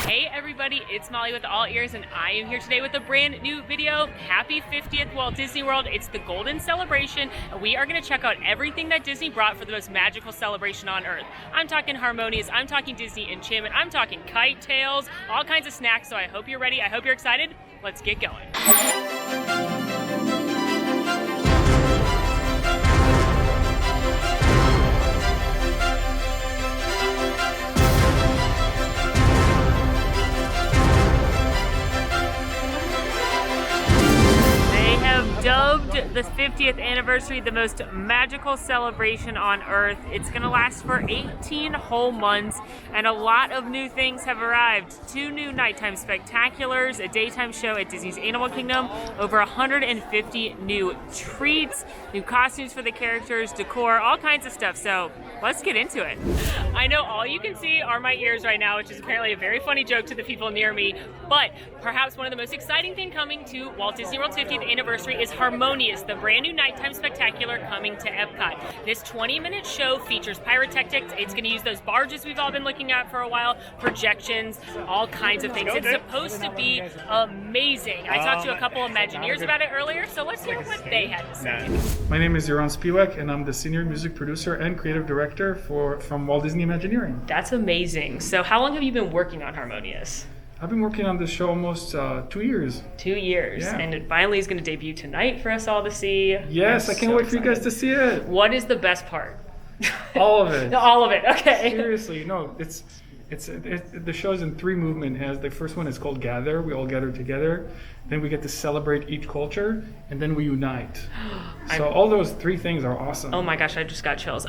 Hey everybody, it's Molly with All Ears, and I am here today with a brand new video. Happy 50th Walt Disney World. It's the Golden Celebration, and we are going to check out everything that Disney brought for the most magical celebration on Earth. I'm talking Harmonious, I'm talking Disney Enchantment, I'm talking KiteTails, all kinds of snacks, so I hope you're ready, I hope you're excited. Let's get going. Dubbed the 50th anniversary the most magical celebration on Earth. It's going to last for 18 whole months, and a lot of new things have arrived. 2 new nighttime spectaculars, a daytime show at Disney's Animal Kingdom, over 150 new treats, new costumes for the characters, decor, all kinds of stuff. So let's get into it. I know all you can see are my ears right now, which is apparently a very funny joke to the people near me, but perhaps one of the most exciting things coming to Walt Disney World's 50th anniversary is Harmonious, the brand new nighttime spectacular coming to Epcot. This 20-minute show features pyrotechnics. It's going to use those barges we've all been looking at for a while, projections, all kinds of things. It's supposed to be amazing. I talked to a couple of Imagineers about it earlier, so let's hear what they had to say. My name is Yaron Spiewak, and I'm the Senior Music Producer and Creative Director from Walt Disney Imagineering. That's amazing. So how long have you been working on Harmonious? I've been working on this show almost 2 years. 2 years, Yeah. And it finally is going to debut tonight for us all to see. Yes, I can't wait for you guys to see it. What is the best part? All of it. All of it, okay. Seriously, no, the show is in 3 movements. The first one is called Gather. We all gather together. Then we get to celebrate each culture, and then we unite. So all those 3 things are awesome. Oh my gosh, I just got chills.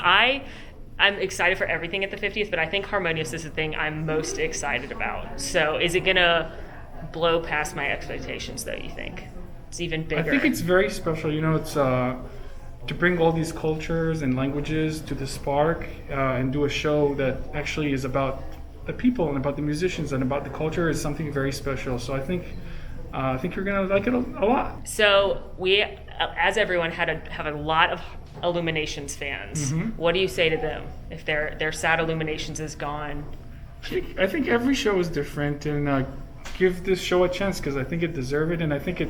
I'm excited for everything at the 50th, but I think Harmonious is the thing I'm most excited about. So is it going to blow past my expectations, though, you think? It's even bigger. I think it's very special. You know, it's to bring all these cultures and languages to this park and do a show that actually is about the people and about the musicians and about the culture is something very special. So I think you're going to like it a lot. So we, as everyone, have a lot of Illuminations fans. Mm-hmm. What do you say to them if their sad Illuminations is gone? I think every show is different, and give this show a chance because I think it deserves it, and I think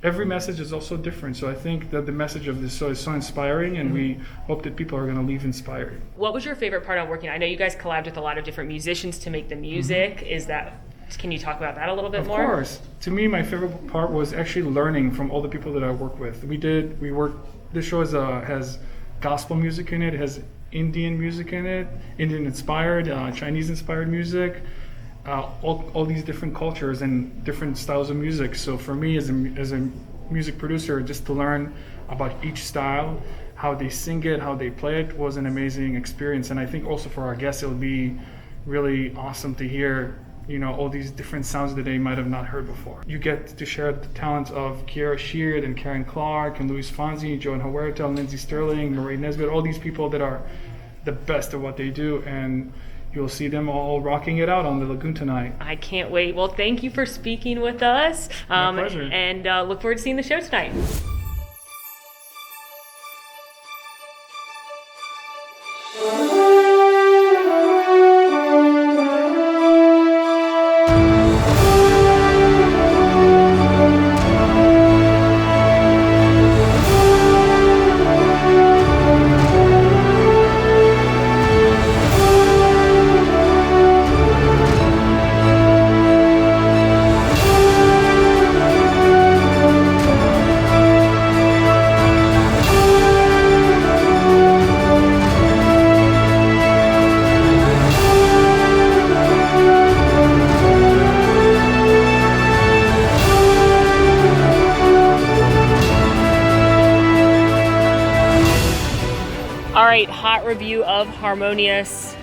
every message is also different. So I think that the message of this show is so inspiring, and we hope that people are going to leave inspired. What was your favorite part on working? I know you guys collabed with a lot of different musicians to make the music. Mm-hmm. Can you talk about that a little bit more? Of course. To me, my favorite part was actually learning from all the people that I worked with. This show has gospel music in it, has Indian music in it, Indian-inspired, Chinese-inspired music, all these different cultures and different styles of music. So for me as a music producer, just to learn about each style, how they sing it, how they play it, was an amazing experience. And I think also for our guests, it would be really awesome to hear all these different sounds that they might have not heard before. You get to share the talents of Kiara Sheard and Karen Clark and Luis Fonsi, Joan Huerta, Lindsay Sterling, Marie Nesbitt, all these people that are the best at what they do, and you'll see them all rocking it out on the lagoon tonight. I can't wait. Well, thank you for speaking with us. My pleasure. And look forward to seeing the show tonight. Hot review of Harmonious.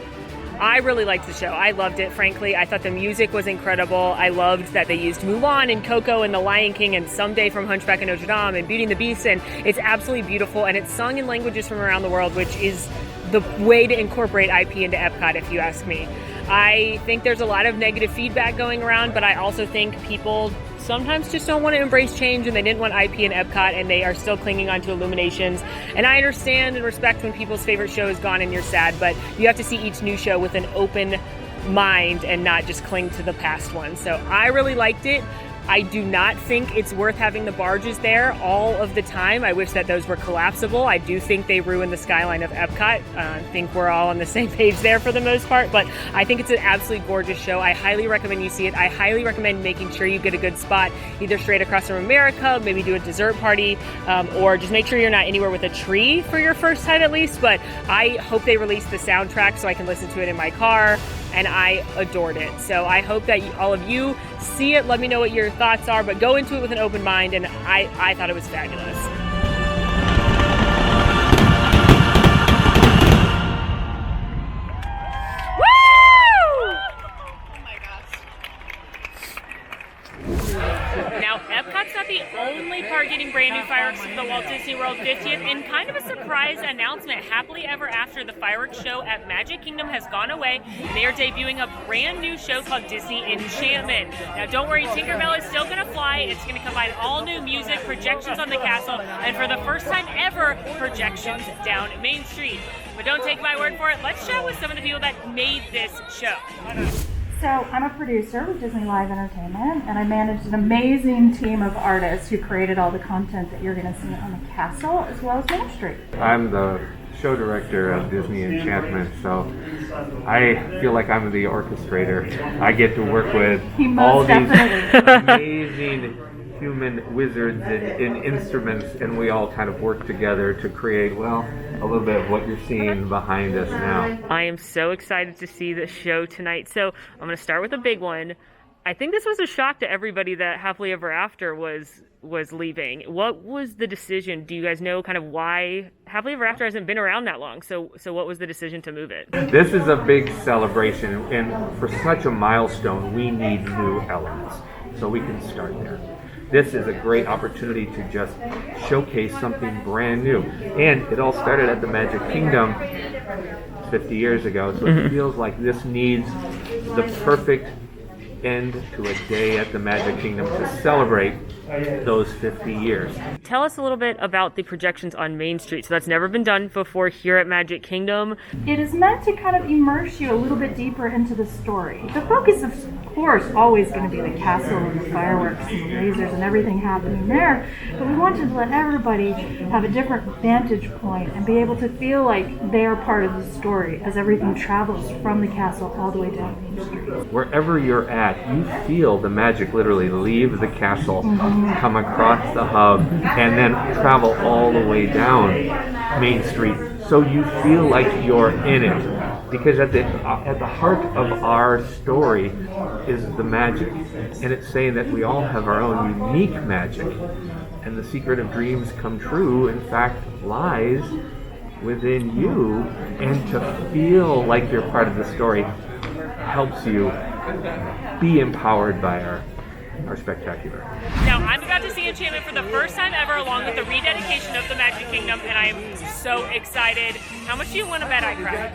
I really liked the show. I loved it, frankly. I thought the music was incredible. I loved that they used Mulan and Coco and The Lion King and Someday from Hunchback of Notre Dame and Beauty and the Beast, and it's absolutely beautiful, and it's sung in languages from around the world, which is the way to incorporate IP into Epcot, if you ask me. I think there's a lot of negative feedback going around, but I also think people sometimes just don't want to embrace change, and they didn't want IP in Epcot, and they are still clinging on to Illuminations. And I understand and respect when people's favorite show is gone and you're sad, but you have to see each new show with an open mind and not just cling to the past one. So I really liked it. I do not think it's worth having the barges there all of the time. I wish that those were collapsible. I do think they ruin the skyline of Epcot. I think we're all on the same page there for the most part, but I think it's an absolutely gorgeous show. I highly recommend you see it. I highly recommend making sure you get a good spot, either straight across from America, maybe do a dessert party, or just make sure you're not anywhere with a tree for your first time at least. But I hope they release the soundtrack so I can listen to it in my car, and I adored it. So I hope that all of you see it. Let me know what your thoughts are, but go into it with an open mind, and I thought it was fabulous. Now, Epcot's not the only park getting brand new fireworks for the Walt Disney World 50th, and kind of a surprise announcement. Happily Ever After, the fireworks show at Magic Kingdom, has gone away, and they are debuting a brand new show called Disney Enchantment. Now, don't worry, Tinkerbell is still going to fly. It's going to combine all new music, projections on the castle, and for the first time ever, projections down Main Street. But don't take my word for it. Let's chat with some of the people that made this show. So I'm a producer with Disney Live Entertainment, and I managed an amazing team of artists who created all the content that you're going to see on the castle as well as Main Street. I'm the show director of Disney Enchantment, so I feel like I'm the orchestrator. I get to work with all these amazing human wizards and instruments, and we all kind of work together to create, well, a little bit of what you're seeing behind us now. I am so excited to see the show tonight. So I'm going to start with a big one. I think this was a shock to everybody that Happily Ever After was leaving. What was the decision? Do you guys know kind of why Happily Ever After hasn't been around that long? So what was the decision to move it? This is a big celebration, and for such a milestone, we need new elements. So we can start there. This is a great opportunity to just showcase something brand new. And it all started at the Magic Kingdom 50 years ago, so it feels like this needs the perfect end to a day at the Magic Kingdom to celebrate those 50 years. Tell us a little bit about the projections on Main Street. So that's never been done before here at Magic Kingdom. It is meant to kind of immerse you a little bit deeper into the story. The focus is, of course, always going to be the castle and the fireworks and the lasers and everything happening there, but we wanted to let everybody have a different vantage point and be able to feel like they're part of the story as everything travels from the castle all the way down Main Street. Wherever you're at, you feel the magic literally leave the castle, come across the hub, and then travel all the way down Main Street. So you feel like you're in it, because at the heart of our story is the magic, and it's saying that we all have our own unique magic, and the secret of dreams come true, in fact, lies within you, and to feel like you're part of the story helps you be empowered by our spectacular. Now, I'm about to see Enchantment for the first time ever, along with the rededication of the Magic Kingdom, and I am so excited. How much do you want to bet I cry?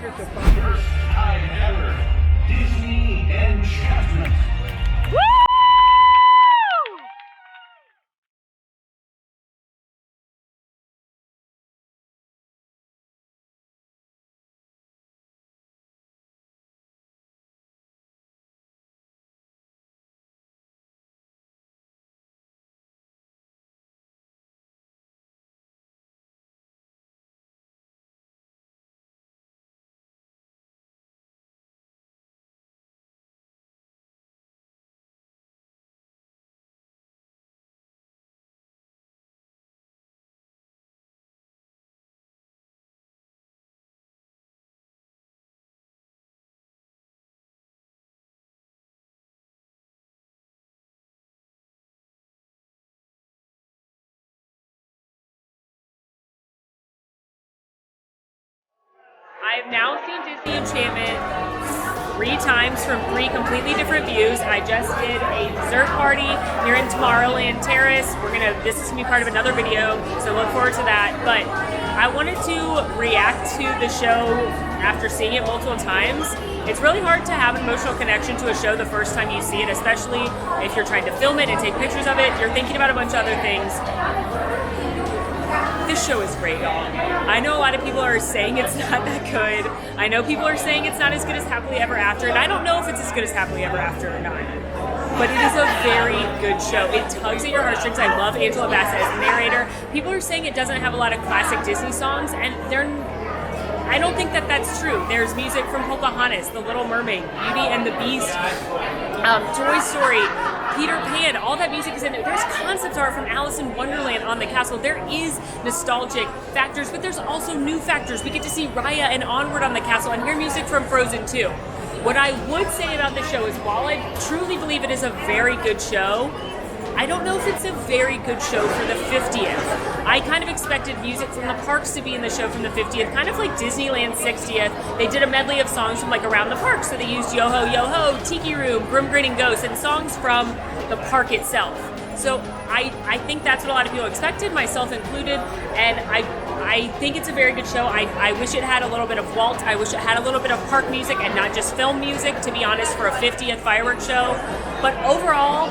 Disney Enchantment. Woo! I've now seen Disney Enchantment 3 times from 3 completely different views. I just did a dessert party here in Tomorrowland Terrace. This is gonna be part of another video, so look forward to that. But I wanted to react to the show after seeing it multiple times. It's really hard to have an emotional connection to a show the first time you see it, especially if you're trying to film it and take pictures of it. You're thinking about a bunch of other things. This show is great, y'all. I know a lot of people are saying it's not that good. I know people are saying it's not as good as Happily Ever After, and I don't know if it's as good as Happily Ever After or not. But it is a very good show. It tugs at your heartstrings. I love Angela Bassett as the narrator. People are saying it doesn't have a lot of classic Disney songs, and I don't think that that's true. There's music from Pocahontas, The Little Mermaid, Beauty and the Beast, Toy Story, Peter Pan. All that music is in there. There's concept art from Alice in Wonderland on the castle. There is nostalgic factors, but there's also new factors. We get to see Raya and Onward on the castle and hear music from Frozen 2. What I would say about the show is while I truly believe it is a very good show, I don't know if it's a very good show for the 50th. I kind of expected music from the parks to be in the show from the 50th, kind of like Disneyland's 60th. They did a medley of songs from like around the park, so they used Yo Ho Yo Ho, Tiki Room, Grim Grinning Ghost, and songs from the park itself. So I think that's what a lot of people expected, myself included, and I think it's a very good show. I wish it had a little bit of Walt. I wish it had a little bit of park music and not just film music, to be honest, for a 50th fireworks show. But overall,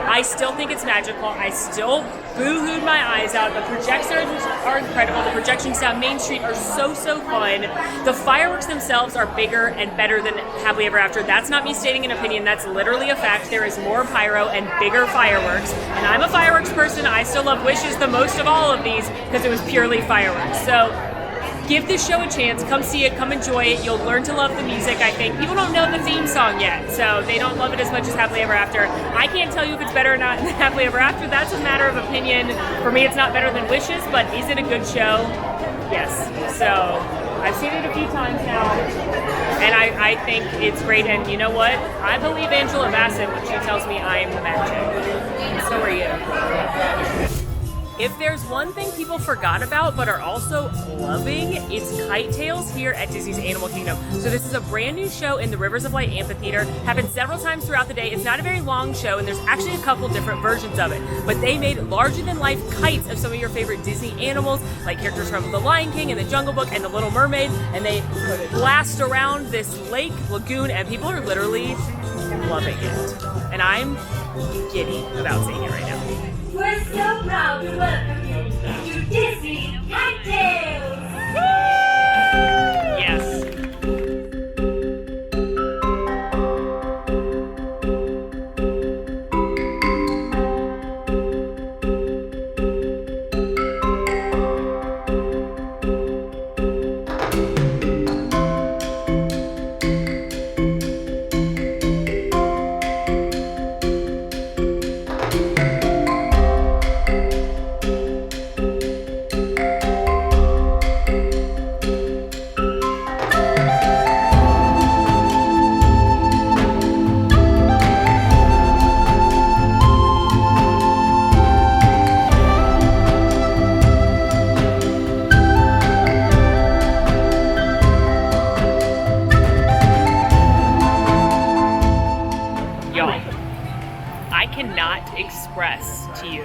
I still think it's magical. I still boo-hooed my eyes out. The projections are incredible. The projections down Main Street are so fun. The fireworks themselves are bigger and better than Happily Ever After. That's not me stating an opinion. That's literally a fact. There is more pyro and bigger fireworks. And I'm a fireworks person. I still love Wishes the most of all of these because it was purely fireworks. So give this show a chance. Come see it. Come enjoy it. You'll learn to love the music, I think. People don't know the theme song yet, so they don't love it as much as Happily Ever After. I can't tell you if it's better or not than Happily Ever After. That's a matter of opinion. For me, it's not better than Wishes, but is it a good show? Yes. So I've seen it a few times now, and I think it's great. And you know what? I believe Angela Bassett when she tells me I'm the magic. And so are you. If there's one thing people forgot about but are also loving, it's KiteTails here at Disney's Animal Kingdom. So this is a brand new show in the Rivers of Light Amphitheater. Happens several times throughout the day. It's not a very long show, and there's actually a couple different versions of it. But they made larger-than-life kites of some of your favorite Disney animals, like characters from The Lion King and The Jungle Book and The Little Mermaid, and they blast around this lake, lagoon, and people are literally loving it. And I'm giddy about seeing it right now. We're so proud to welcome you to Disney KiteTails! Yes. Express to you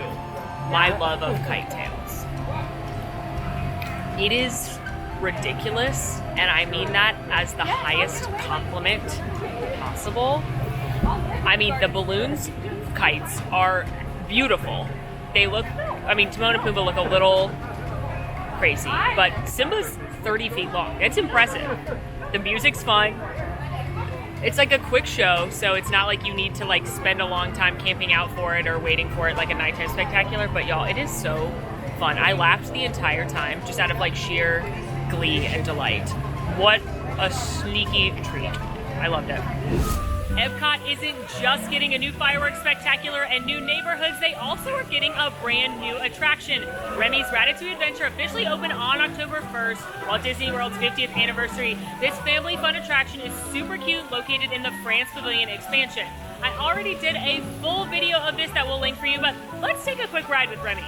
my love of KiteTails. It is ridiculous, and I mean that as the highest compliment possible. I mean, the balloons kites are beautiful. They look, I mean, Timon and Pumbaa look a little crazy, but Simba's 30 feet long. It's impressive. The music's fun. It's like a quick show, so it's not like you need to like spend a long time camping out for it or waiting for it like a nighttime spectacular, but y'all, it is so fun. I laughed the entire time just out of like sheer glee and delight. What a sneaky treat. I loved it. Epcot isn't just getting a new fireworks spectacular and new neighborhoods, they also are getting a brand new attraction. Remy's Ratatouille Adventure officially opened on October 1st, Walt Disney World's 50th anniversary. This family fun attraction is super cute, located in the France Pavilion expansion. I already did a full video of this that we'll link for you, but let's take a quick ride with Remy.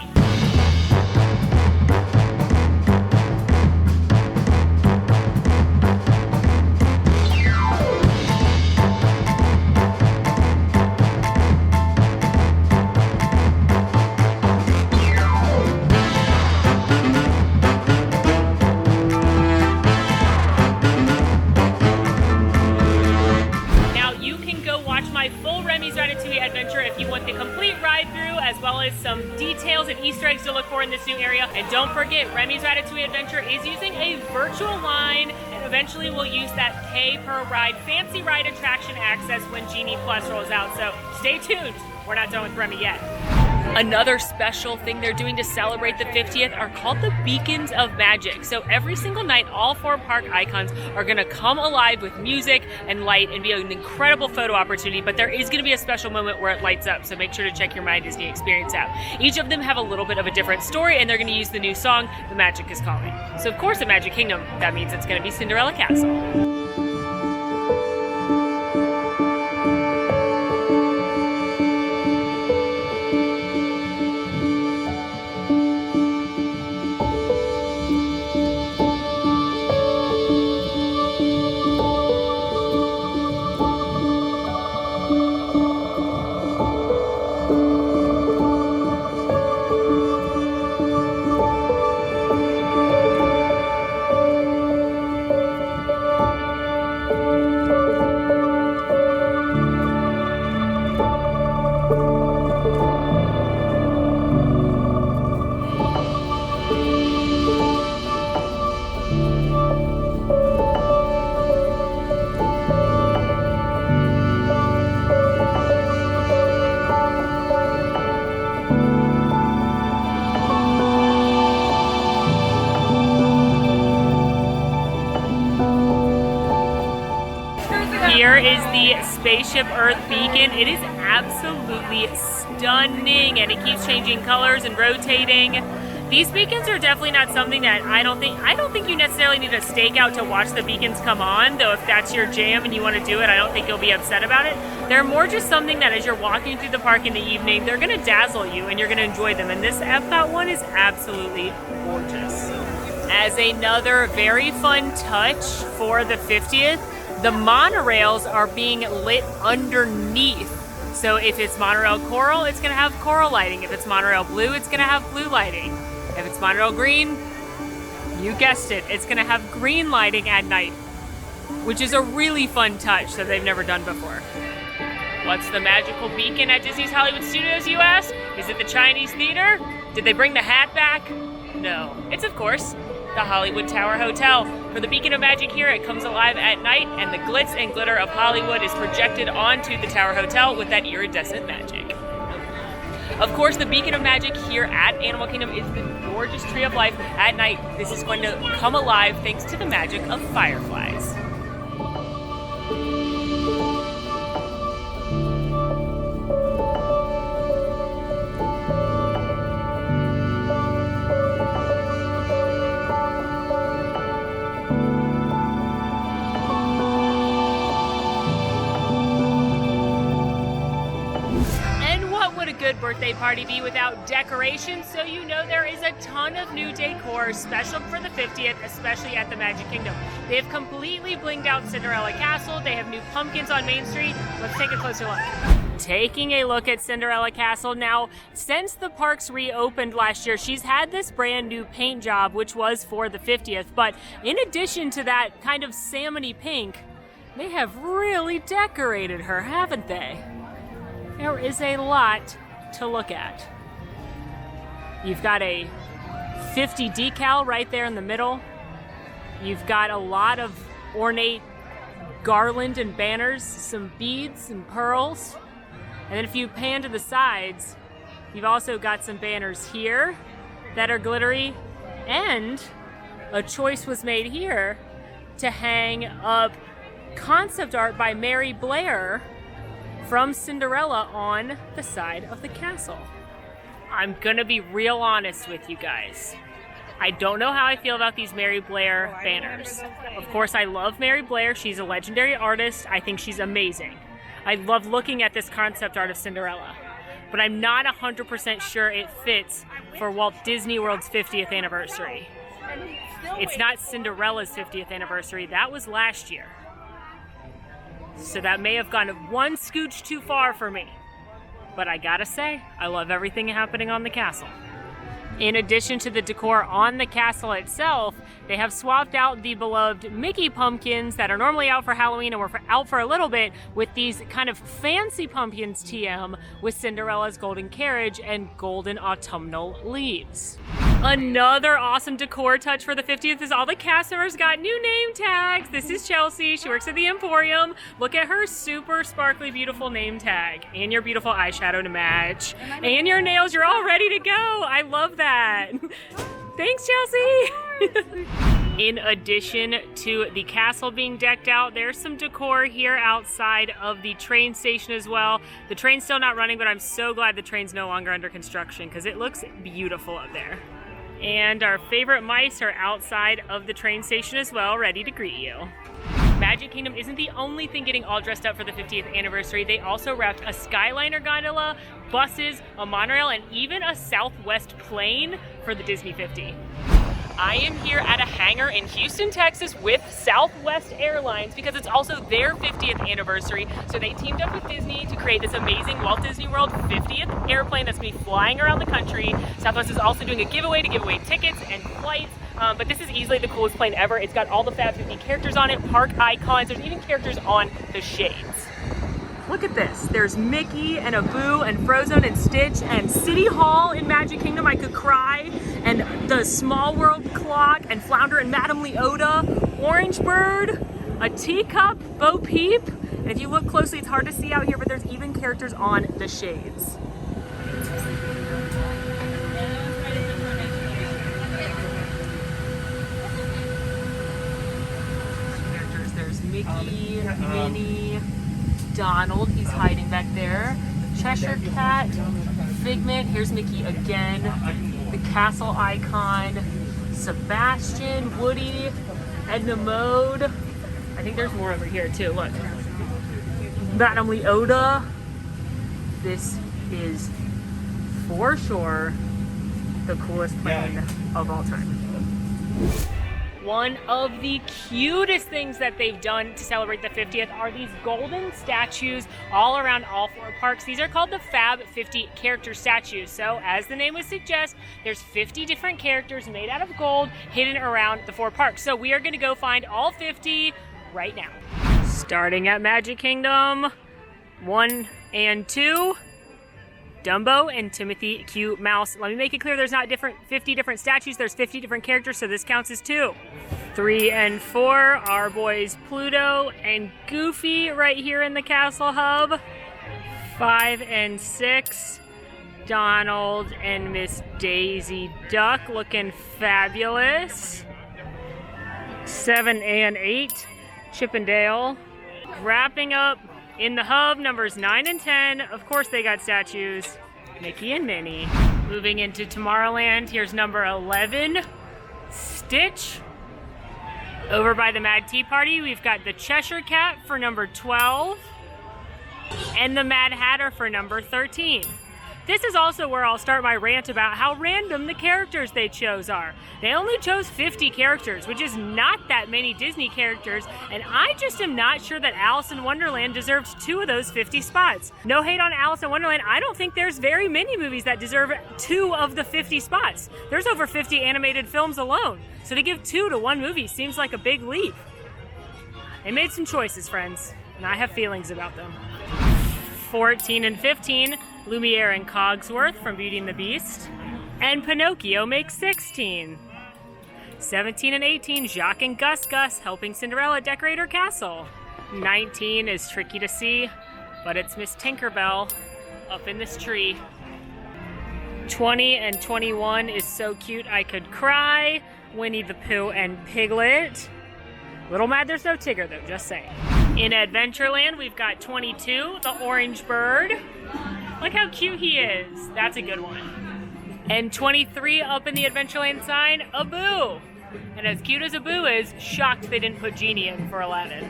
go watch my full Remy's Ratatouille adventure if you want the complete ride through, as well as some details and Easter eggs to look for in this new area. And don't forget, Remy's Ratatouille adventure is using a virtual line, and eventually we'll use that pay per ride fancy ride attraction access when Genie Plus rolls out. So stay tuned. We're not done with Remy yet. Another special thing they're doing to celebrate the 50th are called the Beacons of Magic. So every single night, all 4 park icons are gonna come alive with music and light and be an incredible photo opportunity, but there is gonna be a special moment where it lights up, so make sure to check your My Disney experience out. Each of them have a little bit of a different story, and they're gonna use the new song, The Magic is Calling. So of course, at Magic Kingdom, that means it's gonna be Cinderella Castle. Here is the Spaceship Earth beacon. It is absolutely stunning, and it keeps changing colors and rotating. These beacons are definitely not something that I don't think you necessarily need a stakeout to watch the beacons come on, though if that's your jam and you want to do it, I don't think you'll be upset about it. They're more just something that as you're walking through the park in the evening, they're going to dazzle you and you're going to enjoy them. And this Epcot one is absolutely gorgeous. As another very fun touch for the 50th, the monorails are being lit underneath. So if it's monorail coral, it's gonna have coral lighting. If it's monorail blue, it's gonna have blue lighting. If it's monorail green, you guessed it, it's gonna have green lighting at night, which is a really fun touch that they've never done before. What's the magical beacon at Disney's Hollywood Studios, you ask? Is it the Chinese Theater? Did they bring the hat back? No. It's, of course, the Hollywood Tower Hotel. For the Beacon of Magic here, it comes alive at night, and the glitz and glitter of Hollywood is projected onto the Tower Hotel with that iridescent magic. Of course, the Beacon of Magic here at Animal Kingdom is the gorgeous Tree of Life. At night, this is going to come alive thanks to the magic of fireflies. Good birthday party be without decorations, so you know there is a ton of new decor special for the 50th, especially at the Magic Kingdom. They have completely blinged out Cinderella Castle. They have new pumpkins on Main Street. Let's take a closer look. Taking a look at Cinderella Castle now, since the parks reopened last year, she's had this brand new paint job, which was for the 50th, but in addition to that kind of salmony pink, they have really decorated her, haven't they? There is a lot to look at. You've got a 50 decal right there in the middle. You've got a lot of ornate garland and banners, some beads and pearls. And then if you pan to the sides, you've also got some banners here that are glittery, and a choice was made here to hang up concept art by Mary Blair from Cinderella on the side of the castle. I'm gonna be real honest with you guys. I don't know how I feel about these Mary Blair banners. Of course, I love Mary Blair. She's a legendary artist. I think she's amazing. I love looking at this concept art of Cinderella, but I'm not 100% sure it fits for Walt Disney World's 50th anniversary. It's not Cinderella's 50th anniversary. That was last year. So that may have gone one scooch too far for me. But I gotta say, I love everything happening on the castle. In addition to the decor on the castle itself, they have swapped out the beloved Mickey pumpkins that are normally out for Halloween and were out for a little bit with these kind of fancy pumpkins TM with Cinderella's golden carriage and golden autumnal leaves. Another awesome decor touch for the 50th is all the cast members got new name tags. This is Chelsea. She works at the Emporium. Look at her super sparkly, beautiful name tag and your beautiful eyeshadow to match and your nails. You're all ready to go. I love that. Thanks, Chelsea. In addition to the castle being decked out, there's some decor here outside of the train station as well. The train's still not running, but I'm so glad the train's no longer under construction because it looks beautiful up there. And our favorite mice are outside of the train station as well, ready to greet you. Magic Kingdom isn't the only thing getting all dressed up for the 50th anniversary. They also wrapped a Skyliner gondola, buses, a monorail, and even a Southwest plane for the Disney 50. I am here at a hangar in Houston, Texas with Southwest Airlines because it's also their 50th anniversary. So they teamed up with Disney to create this amazing Walt Disney World 50th airplane that's going to be flying around the country. Southwest is also doing a giveaway to give away tickets and flights. But this is easily the coolest plane ever. It's got all the Fab 50 characters on it, park icons. There's even characters on the shades. Look at this. There's Mickey and Abu and Frozen and Stitch and City Hall in Magic Kingdom. I could cry. And the Small World clock and Flounder and Madame Leota, Orange Bird, a teacup, Bo Peep. And if you look closely, it's hard to see out here, but there's even characters on the shades. There's Mickey, Minnie, Donald, he's hiding back there, Cheshire Cat, Figment, here's Mickey again, the castle icon, Sebastian, Woody, Edna Mode. I think there's more over here too, look. Madame Leota. This is for sure the coolest plane of all time. One of the cutest things that they've done to celebrate the 50th are these golden statues all around all four parks. These are called the Fab 50 character statues. So as the name would suggest, there's 50 different characters made out of gold hidden around the four parks. So we are going to go find all 50 right now. Starting at Magic Kingdom, 1 and 2. Dumbo and Timothy Q. Mouse. Let me make it clear, there's not 50 different statues, there's 50 different characters, so this counts as 2. 3 and 4, our boys Pluto and Goofy right here in the Castle Hub. 5 and 6, Donald and Miss Daisy Duck looking fabulous. 7 and 8, Chip and Dale. Wrapping up in the hub, numbers 9 and 10, of course they got statues, Mickey and Minnie. Moving into Tomorrowland, here's number 11, Stitch. Over by the Mad Tea Party, we've got the Cheshire Cat for number 12, and the Mad Hatter for number 13. This is also where I'll start my rant about how random the characters they chose are. They only chose 50 characters, which is not that many Disney characters, and I just am not sure that Alice in Wonderland deserves 2 of those 50 spots. No hate on Alice in Wonderland, I don't think there's very many movies that deserve 2 of the 50 spots. There's over 50 animated films alone, so to give 2 to one movie seems like a big leap. They made some choices, friends, and I have feelings about them. 14 and 15, Lumiere and Cogsworth from Beauty and the Beast, and Pinocchio makes 16. 17 and 18, Jacques and Gus Gus helping Cinderella decorate her castle. 19 is tricky to see, but it's Miss Tinkerbell up in this tree. 20 and 21 is So Cute I Could Cry, Winnie the Pooh and Piglet. Little mad there's no Tigger though, just saying. In Adventureland, we've got 22, the Orange Bird. Look how cute he is. That's a good one. And 23 up in the Adventureland sign, Abu. And as cute as Abu is, shocked they didn't put Genie in for Aladdin.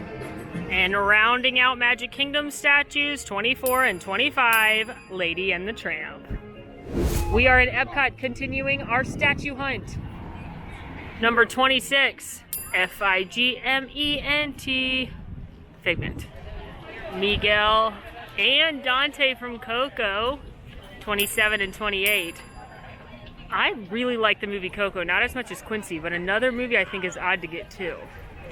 And rounding out Magic Kingdom statues, 24 and 25, Lady and the Tramp. We are in Epcot continuing our statue hunt. Number 26, Figment, Figment. Miguel and Dante from Coco, 27 and 28. I really like the movie Coco, not as much as Quincy, but another movie I think is odd to get too.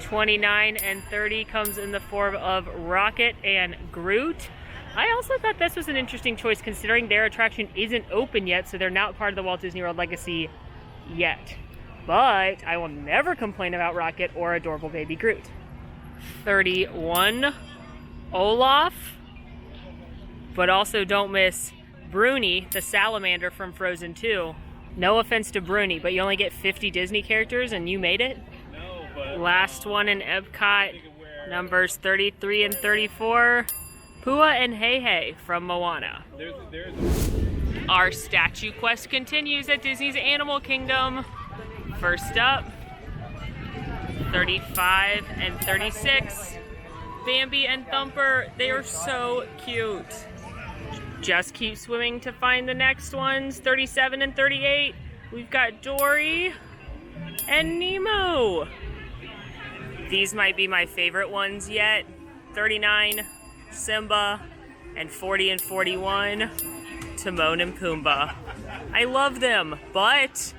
29 and 30 comes in the form of Rocket and Groot. I also thought this was an interesting choice considering their attraction isn't open yet, so they're not part of the Walt Disney World legacy yet. But I will never complain about Rocket or adorable baby Groot. 31, Olaf, but also don't miss Bruni, the salamander from Frozen 2. No offense to Bruni, but you only get 50 Disney characters and you made it? No, but Last one in Epcot, numbers 33 and 34, Pua and Hey Hey from Moana. there's Our statue quest continues at Disney's Animal Kingdom. First up, 35 and 36, Bambi and Thumper. They are so cute. Just keep swimming to find the next ones. 37 and 38, we've got Dory and Nemo. These might be my favorite ones yet. 39, Simba, and 40 and 41, Timon and Pumbaa. I love them, but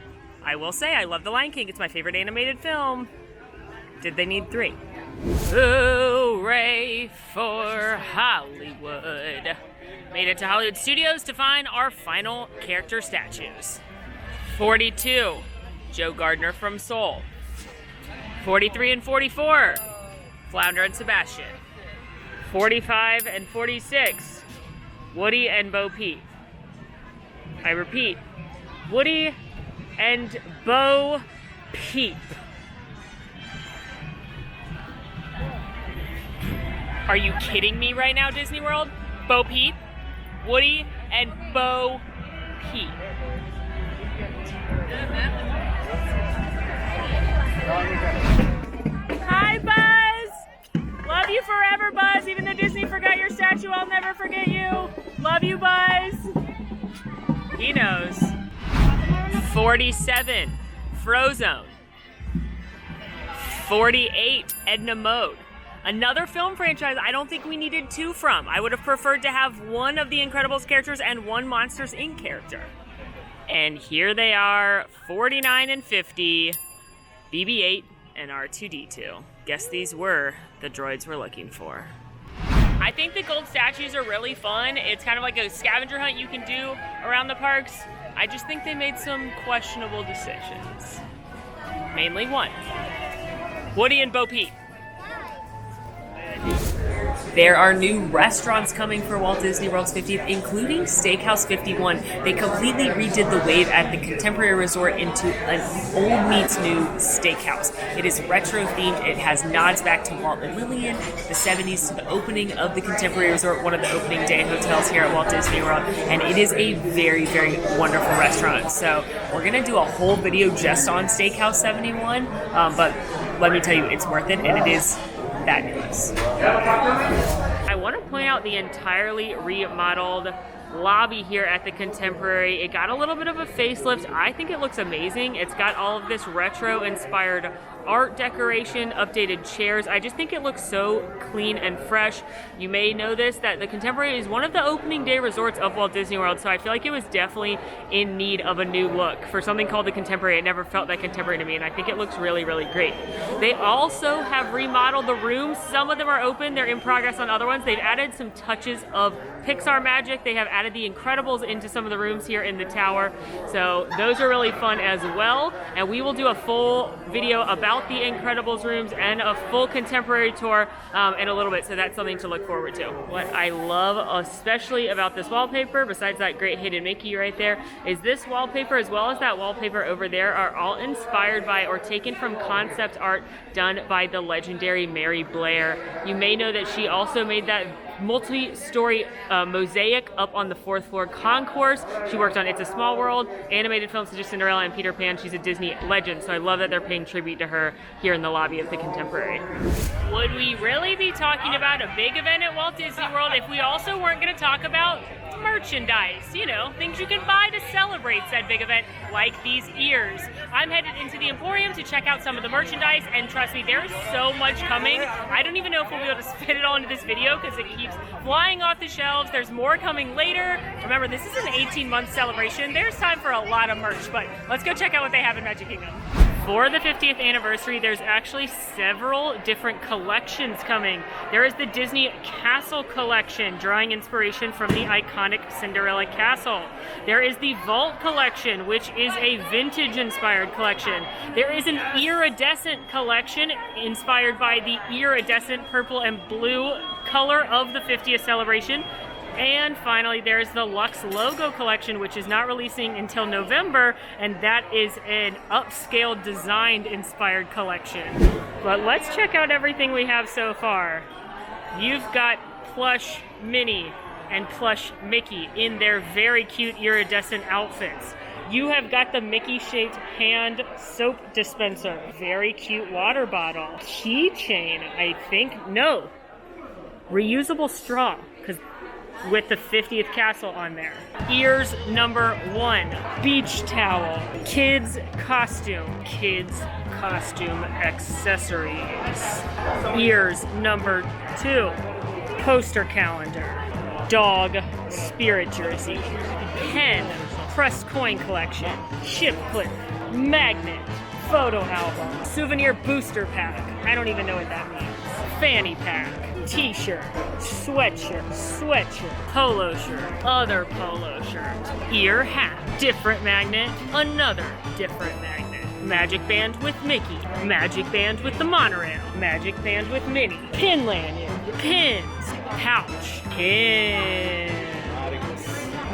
I will say I love The Lion King. It's my favorite animated film. Did they need 3? Hooray for Hollywood. Made it to Hollywood Studios to find our final character statues. 42, Joe Gardner from Soul. 43 and 44, Flounder and Sebastian. 45 and 46, Woody and Bo Peep. I repeat, Woody and Bo Peep. Are you kidding me right now, Disney World? Bo Peep, Woody, and Bo Peep. Hi, Buzz! Love you forever, Buzz. Even though Disney forgot your statue, I'll never forget you. Love you, Buzz. He knows. 47, Frozone. 48, Edna Mode. Another film franchise I don't think we needed 2 from. I would have preferred to have one of the Incredibles characters and one Monsters, Inc. character. And here they are, 49 and 50, BB-8 and R2-D2. Guess these were the droids we're looking for. I think the gold statues are really fun. It's kind of like a scavenger hunt you can do around the parks. I just think they made some questionable decisions. Mainly one. Woody and Bo Peep. There are new restaurants coming for Walt Disney World's 50th, including Steakhouse 51. They completely redid the wave at the Contemporary Resort into an old meets new steakhouse. It is retro themed. It has nods back to Walt and Lillian, the 70s, to the opening of the Contemporary Resort, one of the opening day hotels here at Walt Disney World. And it is a very, very wonderful restaurant. So we're going to do a whole video just on Steakhouse 71. But let me tell you, it's worth it, and it is fabulous. I want to point out the entirely remodeled lobby here at the Contemporary. It got a little bit of a facelift. I think it looks amazing. It's got all of this retro inspired art decoration, updated chairs. I just think it looks so clean and fresh. You may know this, that the Contemporary is one of the opening day resorts of Walt Disney World, so I feel like it was definitely in need of a new look. For something called the Contemporary, it never felt that contemporary to me, and I think it looks really, really great. They also have remodeled the rooms. Some of them are open. They're in progress on other ones. They've added some touches of Pixar magic. They have added the Incredibles into some of the rooms here in the tower. So those are really fun as well. And we will do a full video about the Incredibles rooms and a full Contemporary tour in a little bit. So that's something to look forward to. What I love especially about this wallpaper, besides that great hidden Mickey right there, is this wallpaper as well as that wallpaper over there are all inspired by or taken from concept art done by the legendary Mary Blair. You may know that she also made that multi-story mosaic up on the 4th floor concourse. She worked on It's a Small World, animated films such as Cinderella and Peter Pan. She's a Disney legend, so I love that they're paying tribute to her here in the lobby of the Contemporary. Would we really be talking about a big event at Walt Disney World if we also weren't going to talk about merchandise, you know, things you can buy to celebrate said big event, like these ears. I'm headed into the Emporium to check out some of the merchandise, and trust me, there is so much coming. I don't even know if we'll be able to fit it all into this video because it keeps flying off the shelves. There's more coming later. Remember, this is an 18-month celebration. There's time for a lot of merch, but let's go check out what they have in Magic Kingdom. For the 50th anniversary, there's actually several different collections coming. There is the Disney Castle Collection, drawing inspiration from the iconic Cinderella Castle. There is the Vault Collection, which is a vintage-inspired collection. There is an iridescent collection inspired by the iridescent purple and blue color of the 50th celebration. And finally, there's the Luxe Logo Collection, which is not releasing until November, and that is an upscale designed inspired collection. But let's check out everything we have so far. You've got plush Minnie and plush Mickey in their very cute iridescent outfits. You have got the Mickey-shaped hand soap dispenser, very cute water bottle, keychain, I think, no, reusable straw, because with the 50th castle on there. Ears number 1, beach towel, kids costume accessories. Ears number 2, poster calendar, dog spirit jersey, pen, pressed coin collection, chip clip, magnet, photo album, souvenir booster pack, I don't even know what that means, fanny pack, t-shirt, sweatshirt, polo shirt, other polo shirt, ear hat, different magnet, another different magnet, magic band with Mickey, magic band with the monorail, magic band with Minnie, pin lanyard, pins, pouch, pins,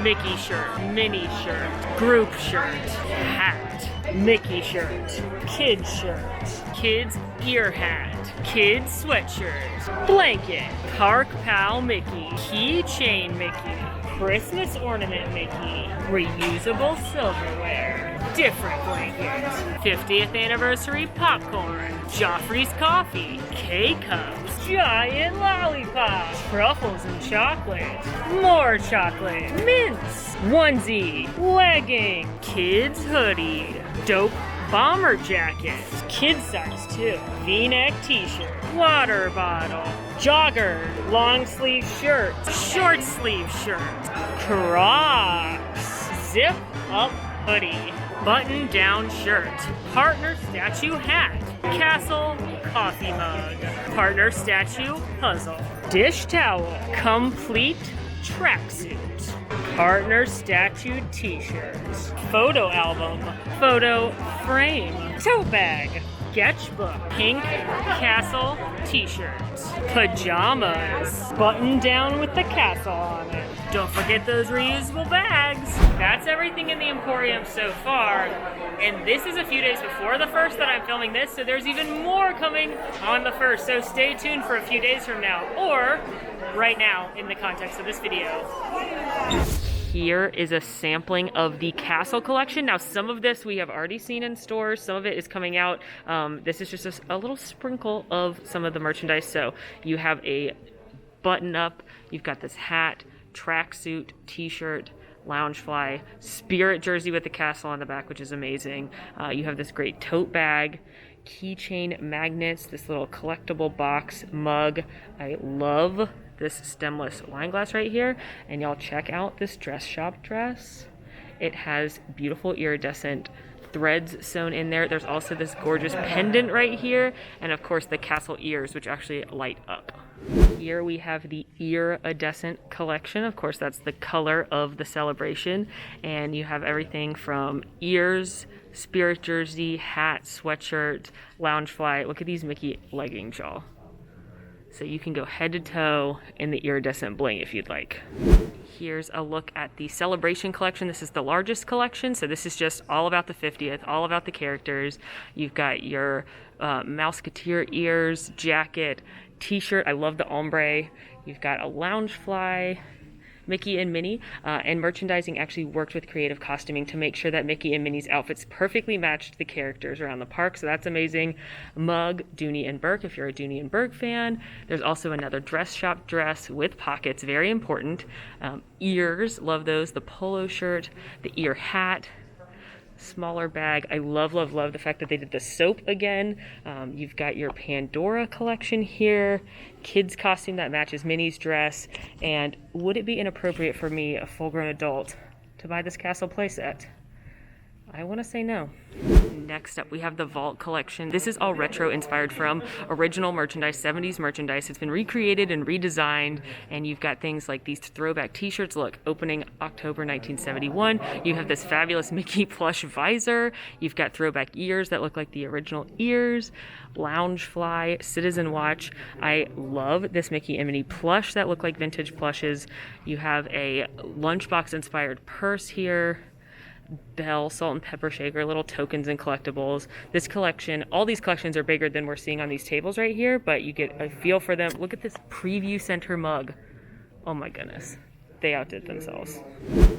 Mickey shirt, Minnie shirt, group shirt, hat, Mickey shirt, kids ear hat, kids sweatshirt, blanket, Park Pal Mickey, keychain Mickey, Christmas ornament Mickey, reusable silverware, different blankets, 50th anniversary popcorn, Joffrey's coffee, K-cups, giant lollipops, truffles and chocolate, more chocolate, mints, onesie, legging, kids hoodie, dope bomber jackets, kid size too, V-neck t-shirt, water bottle, jogger, long sleeve shirt, short sleeve shirt, Crocs, zip up hoodie, button down shirt, partner statue hat, castle coffee mug, partner statue puzzle, dish towel, complete tracksuit, partner statue t-shirts, photo album, photo frame, tote bag, sketchbook, pink castle t-shirts, pajamas, button down with the castle on it. Don't forget those reusable bags. That's everything in the Emporium so far, and this is a few days before the 1st that I'm filming this, so there's even more coming on the 1st, so stay tuned for a few days from now, or right now in the context of this video. Here is a sampling of the Castle Collection. Now, some of this we have already seen in stores. Some of it is coming out. This is just a little sprinkle of some of the merchandise. So you have a button-up. You've got this hat, tracksuit, t-shirt, Loungefly, spirit jersey with the castle on the back, which is amazing. You have this great tote bag, keychain magnets, this little collectible box mug. I love this stemless wine glass right here, and y'all check out this dress shop dress. It has beautiful iridescent threads sewn in there. There's also this gorgeous pendant right here, and of course the castle ears, which actually light up. Here we have the iridescent collection. Of course, that's the color of the celebration, and you have everything from ears, spirit jersey, hat, sweatshirt, Loungefly. Look at these Mickey leggings, y'all. So you can go head to toe in the iridescent bling if you'd like. Here's a look at the Celebration collection. This is the largest collection, so this is just all about the 50th, all about the characters. You've got your Mouseketeer ears, jacket, t-shirt. I love the ombre. You've got a Loungefly, Mickey and Minnie, and merchandising actually worked with creative costuming to make sure that Mickey and Minnie's outfits perfectly matched the characters around the park, so that's amazing. Mug, Dooney and Burke, if you're a Dooney and Burke fan. There's also another dress shop dress with pockets, very important. Ears, love those. The polo shirt, the ear hat, smaller bag. I love the fact that they did the soap again. You've got your Pandora collection here, kids costume that matches Minnie's dress. And would it be inappropriate for me, a full-grown adult, to buy this castle playset? I want to say no. Next up, we have the Vault collection. This is all retro inspired from original merchandise, 70s merchandise. It's been recreated and redesigned, and you've got things like these throwback t-shirts. Look, opening October 1971. You have this fabulous Mickey plush visor. You've got throwback ears that look like the original ears. Loungefly, Citizen Watch. I love this Mickey and Minnie plush that look like vintage plushes. You have a lunchbox inspired purse here. Bell, salt and pepper shaker, little tokens and collectibles. This collection, all these collections are bigger than we're seeing on these tables right here, but you get a feel for them. Look at this preview center mug. Oh my goodness. They outdid themselves.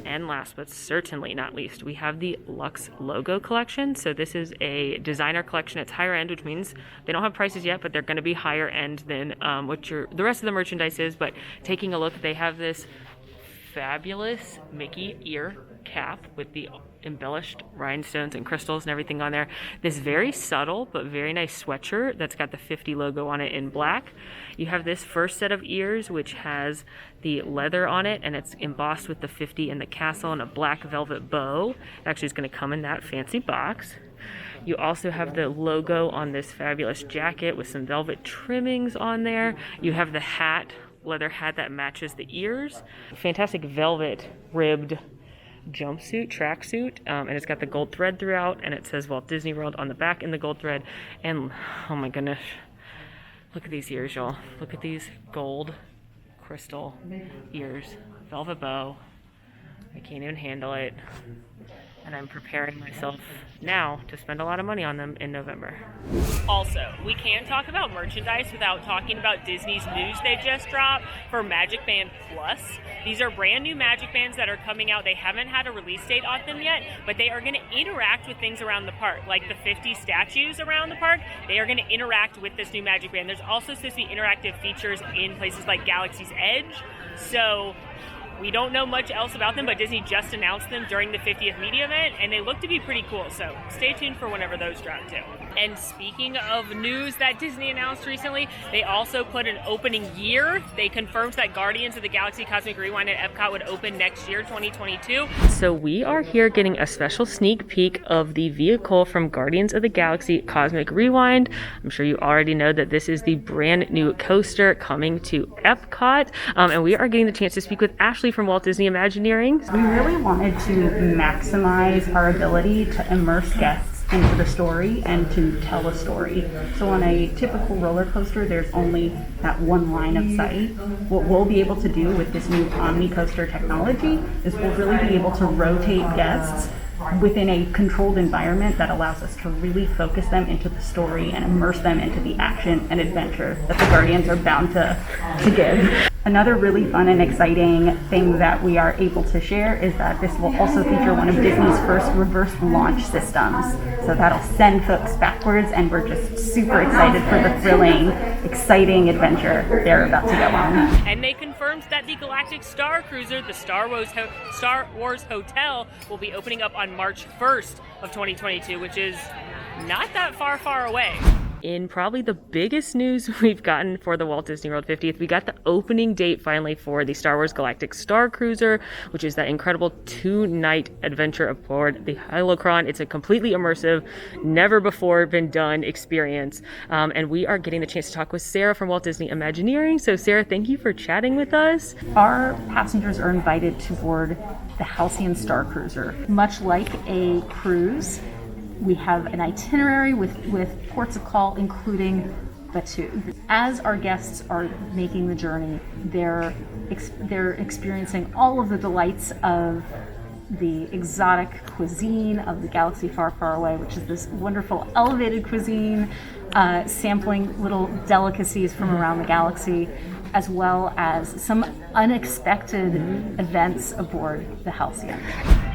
And last but certainly not least, we have the Luxe logo collection. So this is a designer collection. It's higher end, which means they don't have prices yet, but they're going to be higher end than the rest of the merchandise is. But taking a look, they have this fabulous Mickey ear cap with the embellished rhinestones and crystals and everything on there. This very subtle but very nice sweatshirt that's got the 50 logo on it in black. You have this first set of ears, which has the leather on it, and it's embossed with the 50 and the castle and a black velvet bow. It actually is going to come in that fancy box. You also have the logo on this fabulous jacket with some velvet trimmings on there. You have the hat, leather hat that matches the ears. Fantastic velvet ribbed jumpsuit, tracksuit, and it's got the gold thread throughout, and it says Walt Disney World on the back in the gold thread. And oh my goodness, look at these ears, y'all. Look at these gold crystal ears, velvet bow. I can't even handle it, and I'm preparing myself now to spend a lot of money on them in November. Also, we can't talk about merchandise without talking about Disney's news they just dropped for Magic Band Plus. These are brand new Magic Bands that are coming out. They haven't had a release date on them yet, but they are going to interact with things around the park, like the 50 statues around the park. They are going to interact with this new Magic Band. There's also supposed to be interactive features in places like Galaxy's Edge. So we don't know much else about them, but Disney just announced them during the 50th media event, and they look to be pretty cool, so stay tuned for whenever those drop too. And speaking of news that Disney announced recently, they also put an opening year. They confirmed that Guardians of the Galaxy Cosmic Rewind at Epcot would open next year, 2022. So we are here getting a special sneak peek of the vehicle from Guardians of the Galaxy Cosmic Rewind. I'm sure you already know that this is the brand new coaster coming to Epcot, and we are getting the chance to speak with Ashley from Walt Disney Imagineering. We really wanted to maximize our ability to immerse guests into the story and to tell a story. So on a typical roller coaster, there's only that one line of sight. What we'll be able to do with this new Omni Coaster technology is we'll really be able to rotate guests within a controlled environment that allows us to really focus them into the story and immerse them into the action and adventure that the Guardians are bound to give. Another really fun and exciting thing that we are able to share is that this will also feature one of Disney's first reverse launch systems. So that'll send folks backwards, and we're just super excited for the thrilling, exciting adventure they're about to go on. And they confirmed that the Galactic Star Cruiser, the Star Wars Hotel, will be opening up on March 1st of 2022, which is not that far away. In probably the biggest news we've gotten for the Walt Disney World 50th, we got the opening date finally for the Star Wars Galactic Star Cruiser, which is that incredible 2-night adventure aboard the Holocron. It's a completely immersive, never before been done experience. And we are getting the chance to talk with Sarah from Walt Disney Imagineering. So Sarah, thank you for chatting with us. Our passengers are invited to board the Halcyon Star Cruiser. Much like a cruise, we have an itinerary with ports of call, including Batuu. As our guests are making the journey, they're experiencing all of the delights of the exotic cuisine of the galaxy far, far away, which is this wonderful elevated cuisine, sampling little delicacies from around the galaxy. as well as some unexpected events aboard the Halcyon.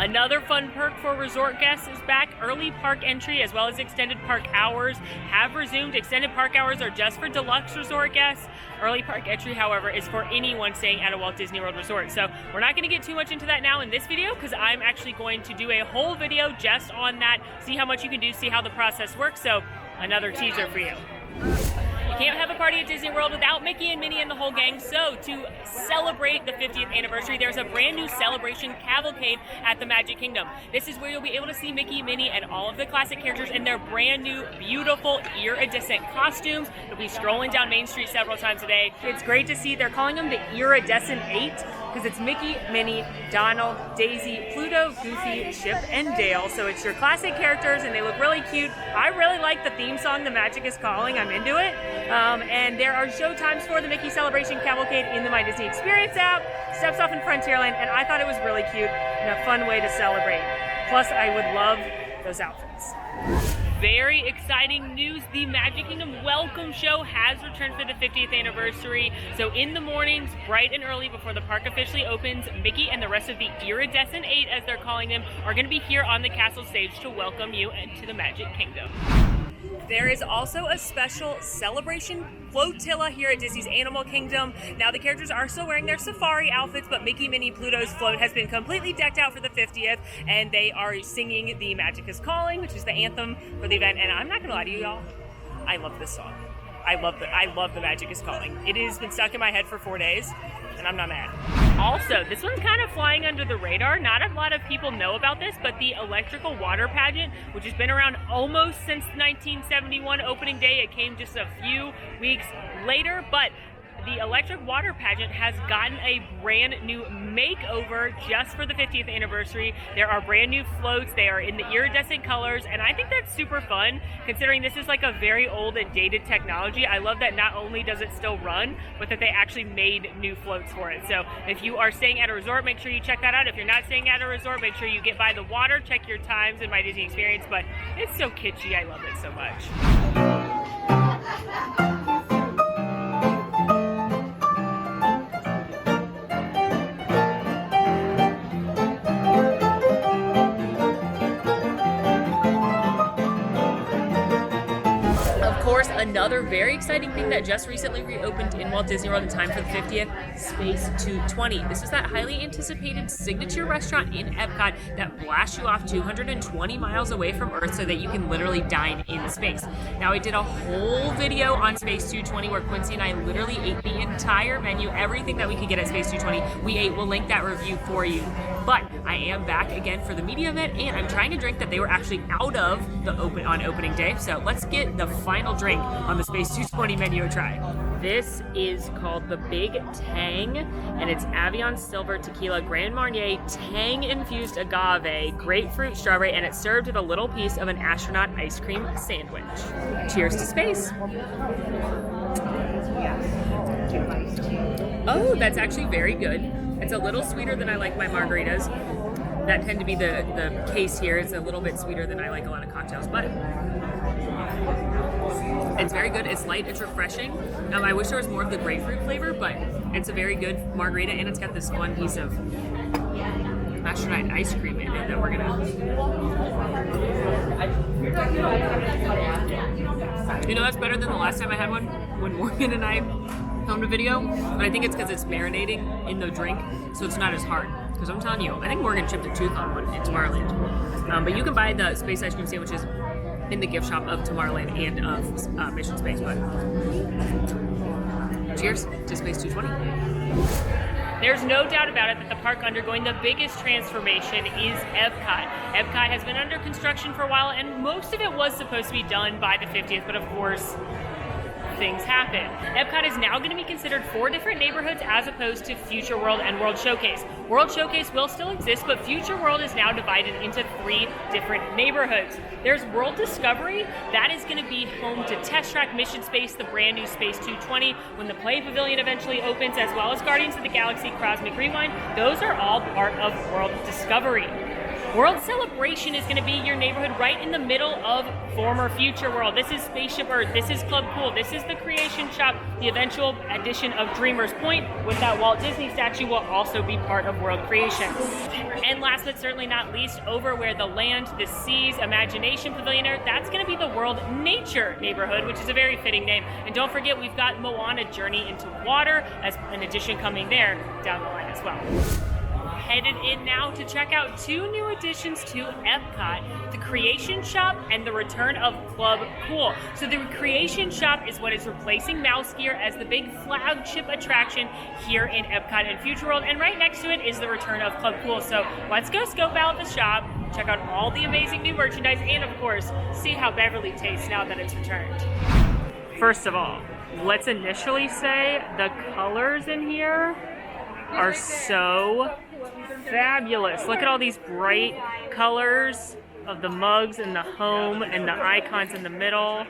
Another fun perk for resort guests is back. Early park entry as well as extended park hours have resumed. Extended park hours are just for deluxe resort guests. Early park entry, however, is for anyone staying at a Walt Disney World resort. So we're not going to get too much into that now in this video because I'm actually going to do a whole video just on that, see how much you can do, see how the process works. So another teaser for you. You can't have a party at Disney World without Mickey and Minnie and the whole gang. So to celebrate the 50th anniversary, there's a brand new celebration cavalcade at the Magic Kingdom. This is where you'll be able to see Mickey, Minnie, and all of the classic characters in their brand new, beautiful, iridescent costumes. You'll be strolling down Main Street several times a day. It's great to see. They're calling them the Iridescent 8 because it's Mickey, Minnie, Donald, Daisy, Pluto, Goofy, Chip, and Dale. So it's your classic characters and they look really cute. I really like the theme song, The Magic is Calling. I'm into it. And there are show times for the Mickey Celebration Cavalcade in the My Disney Experience app. Steps off in Frontierland, and I thought it was really cute and a fun way to celebrate. Plus, I would love those outfits. Very exciting news. The Magic Kingdom Welcome Show has returned for the 50th anniversary. So in the mornings, bright and early before the park officially opens, Mickey and the rest of the Iridescent 8, as they're calling them, are going to be here on the castle stage to welcome you into the Magic Kingdom. There is also a special celebration flotilla here at Disney's Animal Kingdom. Now the characters are still wearing their safari outfits, but Mickey, Minnie, Pluto's float has been completely decked out for the 50th, and they are singing The Magic is Calling, which is the anthem for the event. And I'm not gonna lie to you, y'all, I love this song. I love The Magic is Calling. It has been stuck in my head for 4 days, and I'm not mad. Also, this one's kind of flying under the radar. Not a lot of people know about this, but the electrical water pageant, which has been around almost since 1971 opening day, it came just a few weeks later, but the electric water pageant has gotten a brand new makeover just for the 50th anniversary. There are brand new floats. They are in the iridescent colors, and I think that's super fun considering this is like a very old and dated technology. I love that not only does it still run, but that they actually made new floats for it. So if you are staying at a resort, make sure you check that out. If you're not staying at a resort, make sure you get by the water, check your times in My Disney Experience, but it's so kitschy. I love it so much. Another very exciting thing that just recently reopened in Walt Disney World in time for the 50th, Space 220. This is that highly anticipated signature restaurant in Epcot that blasts you off 220 miles away from Earth so that you can literally dine in space. Now, I did a whole video on Space 220 where Quincy and I literally ate the entire menu, everything that we could get at Space 220. We ate. We'll link that review for you. But I am back again for the media event, and I'm trying a drink that they were actually out of the on opening day. So let's get the final drink on the Space 220 menu a try. This is called the Big Tang, and it's Avion Silver Tequila Grand Marnier Tang Infused Agave, Grapefruit Strawberry, and it's served with a little piece of an astronaut ice cream sandwich. Cheers to space. Oh, that's actually very good. It's a little sweeter than I like my margaritas. That tend to be the case here. It's a little bit sweeter than I like a lot of cocktails, but it's very good. It's light, it's refreshing. I wish there was more of the grapefruit flavor, but it's a very good margarita, and it's got this one piece of astronaut ice cream in it that we're gonna. You know, that's better than the last time I had one when Morgan and I filmed a video, but I think it's because it's marinating in the drink, so it's not as hard. Because I'm telling you, I think Morgan chipped a tooth on one in Tomorrowland. But you can buy the space ice cream sandwiches in the gift shop of Tomorrowland and of Mission Space. But cheers to Space 220. There's no doubt about it that the park undergoing the biggest transformation is Epcot. Epcot has been under construction for a while, and most of it was supposed to be done by the 50th, but of course, things happen. Epcot is now going to be considered 4 different neighborhoods as opposed to Future World and World Showcase. World Showcase will still exist, but Future World is now divided into 3 different neighborhoods. There's World Discovery. That is going to be home to Test Track, Mission Space, the brand new Space 220, when the Play Pavilion eventually opens, as well as Guardians of the Galaxy Cosmic Rewind. Those are all part of World Discovery. World Celebration is going to be your neighborhood right in the middle of former Future World. This is Spaceship Earth. This is Club Cool. This is the Creation Shop. The eventual addition of Dreamer's Point with that Walt Disney statue will also be part of World Creation. And last but certainly not least, over where the land, the seas, imagination pavilion are, that's going to be the World Nature neighborhood, which is a very fitting name. And don't forget, we've got Moana Journey into Water as an addition coming there down the line as well. Headed in now to check out two new additions to Epcot, the Creation Shop and the return of Club Cool. So the Creation Shop is what is replacing Mouse Gear as the big flagship attraction here in Epcot and Future World, and right next to it is the return of Club Cool. So let's go scope out the shop, check out all the amazing new merchandise, and of course, see how Beverly tastes now that it's returned. First of all, let's initially say the colors in here are so fabulous. Look at all these bright colors of the mugs and the home and the icons in the middle.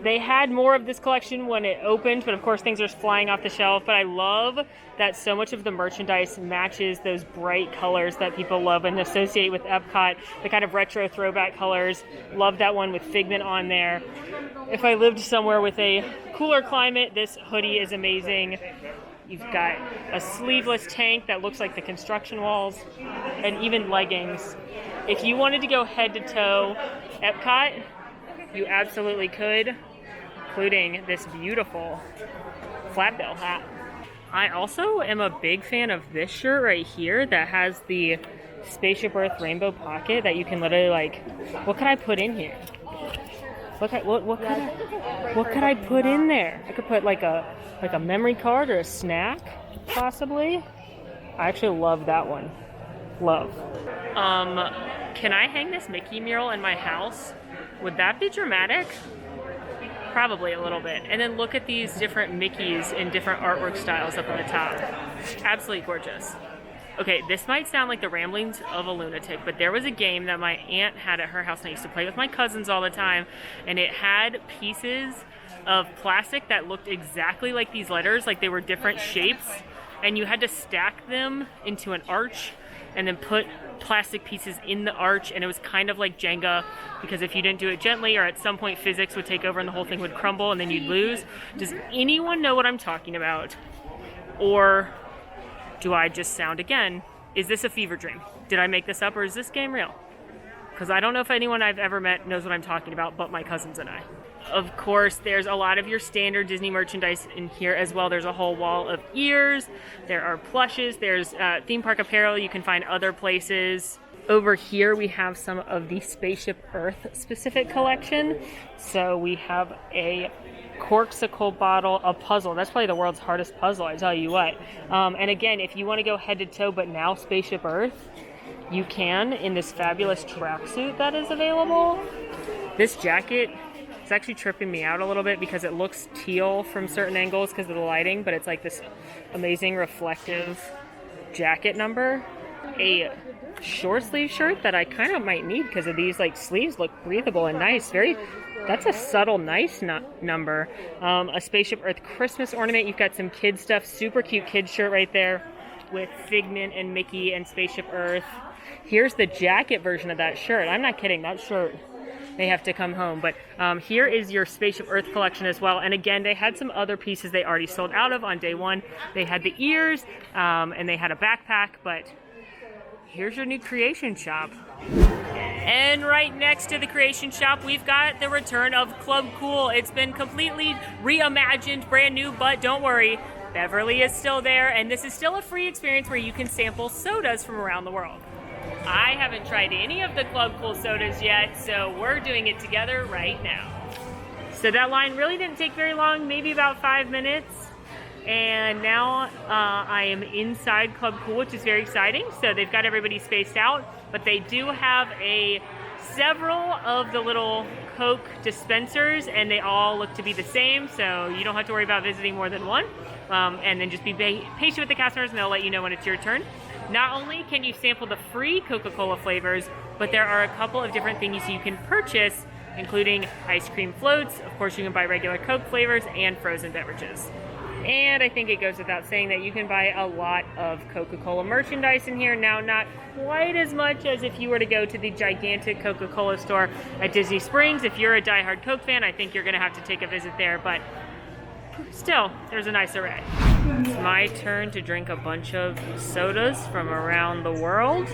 They had more of this collection when it opened, but of course things are flying off the shelf. But I love that so much of the merchandise matches those bright colors that people love and associate with Epcot, the kind of retro throwback colors. Love that one with Figment on there. If I lived somewhere with a cooler climate, this hoodie is amazing. You've got a sleeveless tank that looks like the construction walls, and even leggings. If you wanted to go head to toe Epcot, you absolutely could, including this beautiful flat bill hat. I also am a big fan of this shirt right here that has the Spaceship Earth rainbow pocket that you can literally, like, what could I put in here? What could I put in there? I could put like a memory card or a snack, possibly. I actually love that one. Love. Can I hang this Mickey mural in my house? Would that be dramatic? Probably a little bit. And then look at these different Mickeys in different artwork styles up on the top. Absolutely gorgeous. Okay, this might sound like the ramblings of a lunatic, but there was a game that my aunt had at her house, and I used to play with my cousins all the time, and it had pieces of plastic that looked exactly like these letters, like they were different shapes, and you had to stack them into an arch and then put plastic pieces in the arch, and it was kind of like Jenga, because if you didn't do it gently, or at some point physics would take over and the whole thing would crumble and then you'd lose. Does anyone know what I'm talking about? Or do I just sound again? Is this a fever dream? Did I make this up, or is this game real? Because I don't know if anyone I've ever met knows what I'm talking about but my cousins and I. Of course, there's a lot of your standard Disney merchandise in here as well. There's a whole wall of ears. There are plushes. There's theme park apparel you can find other places. Over here we have some of the Spaceship Earth specific collection. So we have a corksicle bottle, a puzzle. That's probably the world's hardest puzzle, I tell you what. And again, if you want to go head to toe but now Spaceship Earth, you can in this fabulous tracksuit that is available. This jacket, it's actually tripping me out a little bit because it looks teal from certain angles because of the lighting, but it's like this amazing reflective jacket number. A short sleeve shirt that I kind of might need because of these like sleeves look breathable and nice. That's a subtle nice number. A Spaceship Earth Christmas ornament. You've got some kid stuff. Super cute kid shirt right there with Figment and Mickey and Spaceship Earth. Here's the jacket version of that shirt. I'm not kidding. That shirt may have to come home. But here is your Spaceship Earth collection as well. And again, they had some other pieces they already sold out of on day one. They had the ears and they had a backpack. But here's your new Creation Shop. And right next to the Creation Shop, we've got the return of Club Cool. It's been completely reimagined, brand new, but don't worry, Beverly is still there, and this is still a free experience where you can sample sodas from around the world. I haven't tried any of the Club Cool sodas yet, so we're doing it together right now. So that line really didn't take very long, maybe about 5 minutes. And now I am inside Club Cool, which is very exciting. So they've got everybody spaced out, but they do have several of the little Coke dispensers, and they all look to be the same. So you don't have to worry about visiting more than one. And then just be patient with the customers, and they'll let you know when it's your turn. Not only can you sample the free Coca-Cola flavors, but there are a couple of different things you can purchase, including ice cream floats. Of course, you can buy regular Coke flavors and frozen beverages. And I think it goes without saying that you can buy a lot of Coca-Cola merchandise in here. Now, not quite as much as if you were to go to the gigantic Coca-Cola store at Disney Springs. If you're a diehard Coke fan, I think you're going to have to take a visit there, but still, there's a nice array. It's my turn to drink a bunch of sodas from around the world,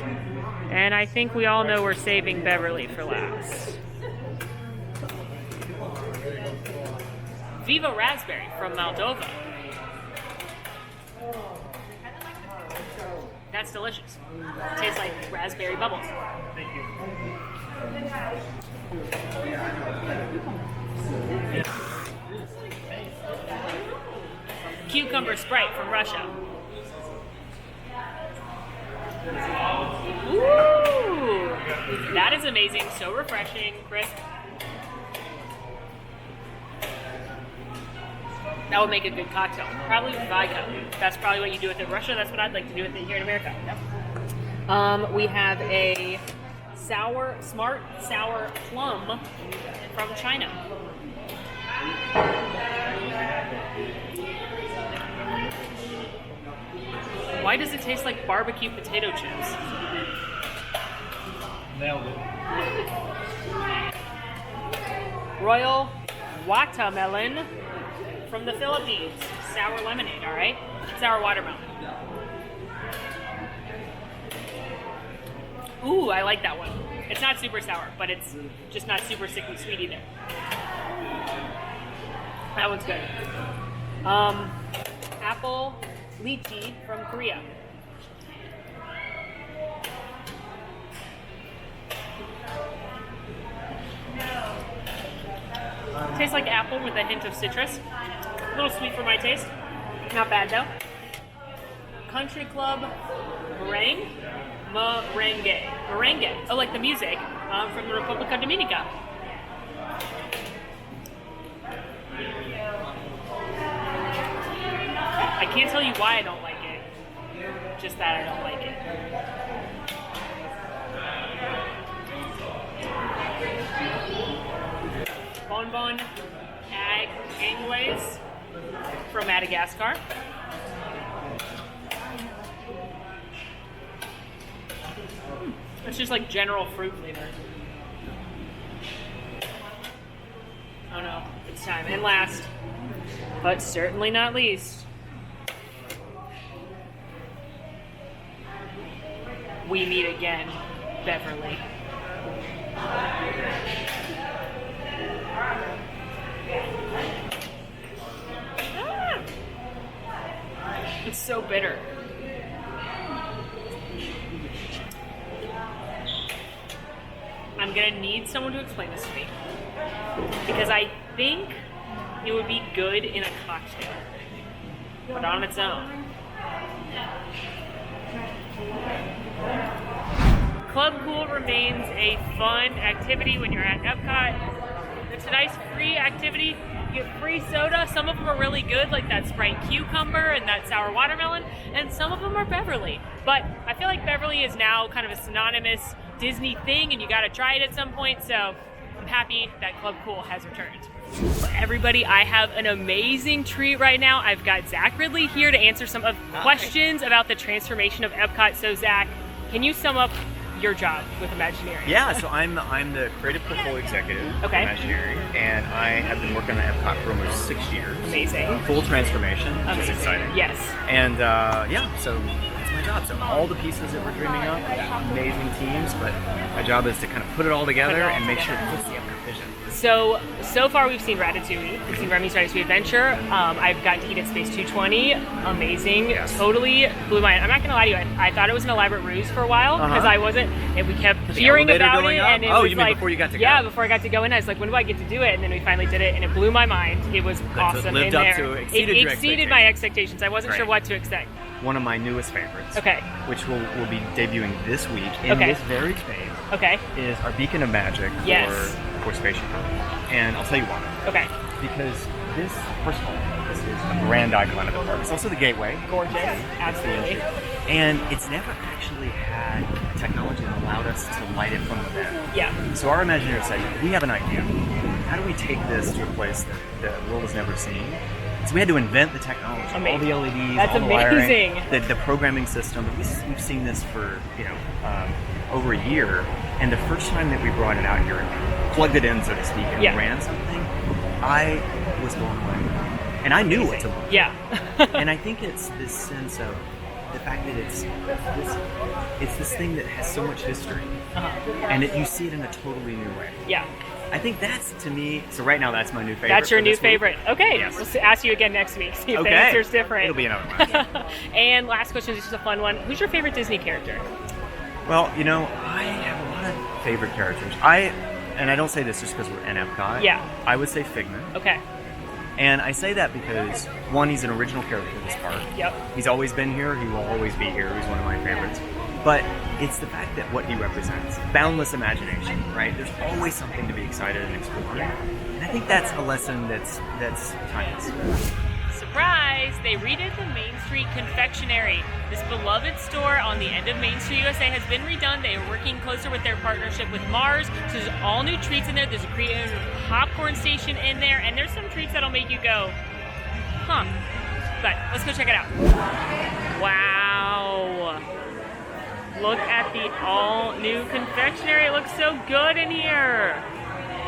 and I think we all know we're saving Beverly for last. Viva Raspberry from Moldova. That's delicious. It tastes like raspberry bubbles. Cucumber Sprite from Russia. Ooh, that is amazing. So refreshing, crisp. That would make a good cocktail. Probably with vodka. That's probably what you do with it in Russia. That's what I'd like to do with it here in America. We have a smart sour plum from China. Why does it taste like barbecue potato chips? Nailed it. Royal watermelon from the Philippines. Sour lemonade, all right? Sour watermelon. Ooh, I like that one. It's not super sour, but it's just not super sickly sweet either. That one's good. Apple lychee from Korea. Tastes like apple with a hint of citrus. A little sweet for my taste. Not bad though. Country Club Merengue. Merengue. Oh, like the music from the República Dominica. I can't tell you why I don't like it. Just that I don't like it. Bonbon Anglaise from Madagascar. It's just like general fruit flavor. Oh no, it's time. And last, but certainly not least, we meet again, Beverly. It's so bitter. I'm gonna need someone to explain this to me, because I think it would be good in a cocktail, but on its own. Club Cool remains a fun activity when you're at Epcot. It's a nice free activity. You get free soda. Some of them are really good, like that Sprite cucumber and that sour watermelon, and some of them are Beverly. But I feel like Beverly is now kind of a synonymous Disney thing, and you gotta try it at some point, so I'm happy that Club Cool has returned. Everybody, I have an amazing treat right now. I've got Zach Ridley here to answer some of questions about the transformation of Epcot. So Zach, can you sum up your job with Imagineering? Yeah, so I'm the creative portfolio executive Okay. at Imagineering, and I have been working on Epcot for almost 6 years. Amazing. Full transformation, which is Amazing. exciting. Yes. And yeah, so that's my job. So all the pieces that we're dreaming up, amazing teams, but my job is to kind of put it all together and make sure it fits the Epcot vision. So far we've seen Ratatouille, we've seen Remy's Ratatouille Adventure, I've got to eat at Space 220, amazing, Yes. Totally blew my mind. I'm not gonna lie to you, I thought it was an elaborate ruse for a while, because I wasn't, and we kept hearing elevator about going it, up? and it Oh, was you mean like, before you got to go? yeah, before I got to go in, I was like, when do I get to do it? And then we finally did it, and it blew my mind. It was awesome lived in up there. to- It exceeded your exceeded my expectations. I wasn't Great. sure what to expect. One of my newest favorites, Okay. which will be debuting this week in Okay. this very space, Okay, is our Beacon of Magic Yes. for Spaceship Earth. And I'll tell you why. okay, Because this, first of all, this is a grand icon of the park. It's also the gateway. gorgeous, absolutely. And it's never actually had technology that allowed us to light it from within. Yeah, So our Imagineer said, we have an idea. How do we take this to a place that the world has never seen So we had to invent the technology, all the LEDs, That's all the amazing. wiring, the programming system. We've seen this for over a year, and the first time that we brought it out here and plugged it in, so to speak, and ran something, I was blown away, and I knew what to look for. Yeah. And I think it's this sense of the fact that it's this thing that has so much history, and you see it in a totally new way. Yeah. I think that's, to me, so right now that's my new favorite. That's your for new this week. favorite. Okay, Yes. we'll ask you again next week. See if the Okay. answer's different. It'll be another one. And last question is just a fun one. Who's your favorite Disney character? Well, I have a lot of favorite characters. And I don't say this just because we're in Epcot. Yeah. I would say Figment. Okay. And I say that because, one, he's an original character in this park. Yep. He's always been here. He will always be here. He's one of my favorites. But it's the fact that what he represents, boundless imagination, right? There's always something to be excited and explore. And I think that's a lesson that's timeless. Surprise! They redid the Main Street Confectionery. This beloved store on the end of Main Street, USA has been redone. They are working closer with their partnership with Mars. So there's all new treats in there. There's a creative popcorn station in there, and there's some treats that'll make you go, huh. But let's go check it out. Wow. Look at the all-new confectionery. It looks so good in here.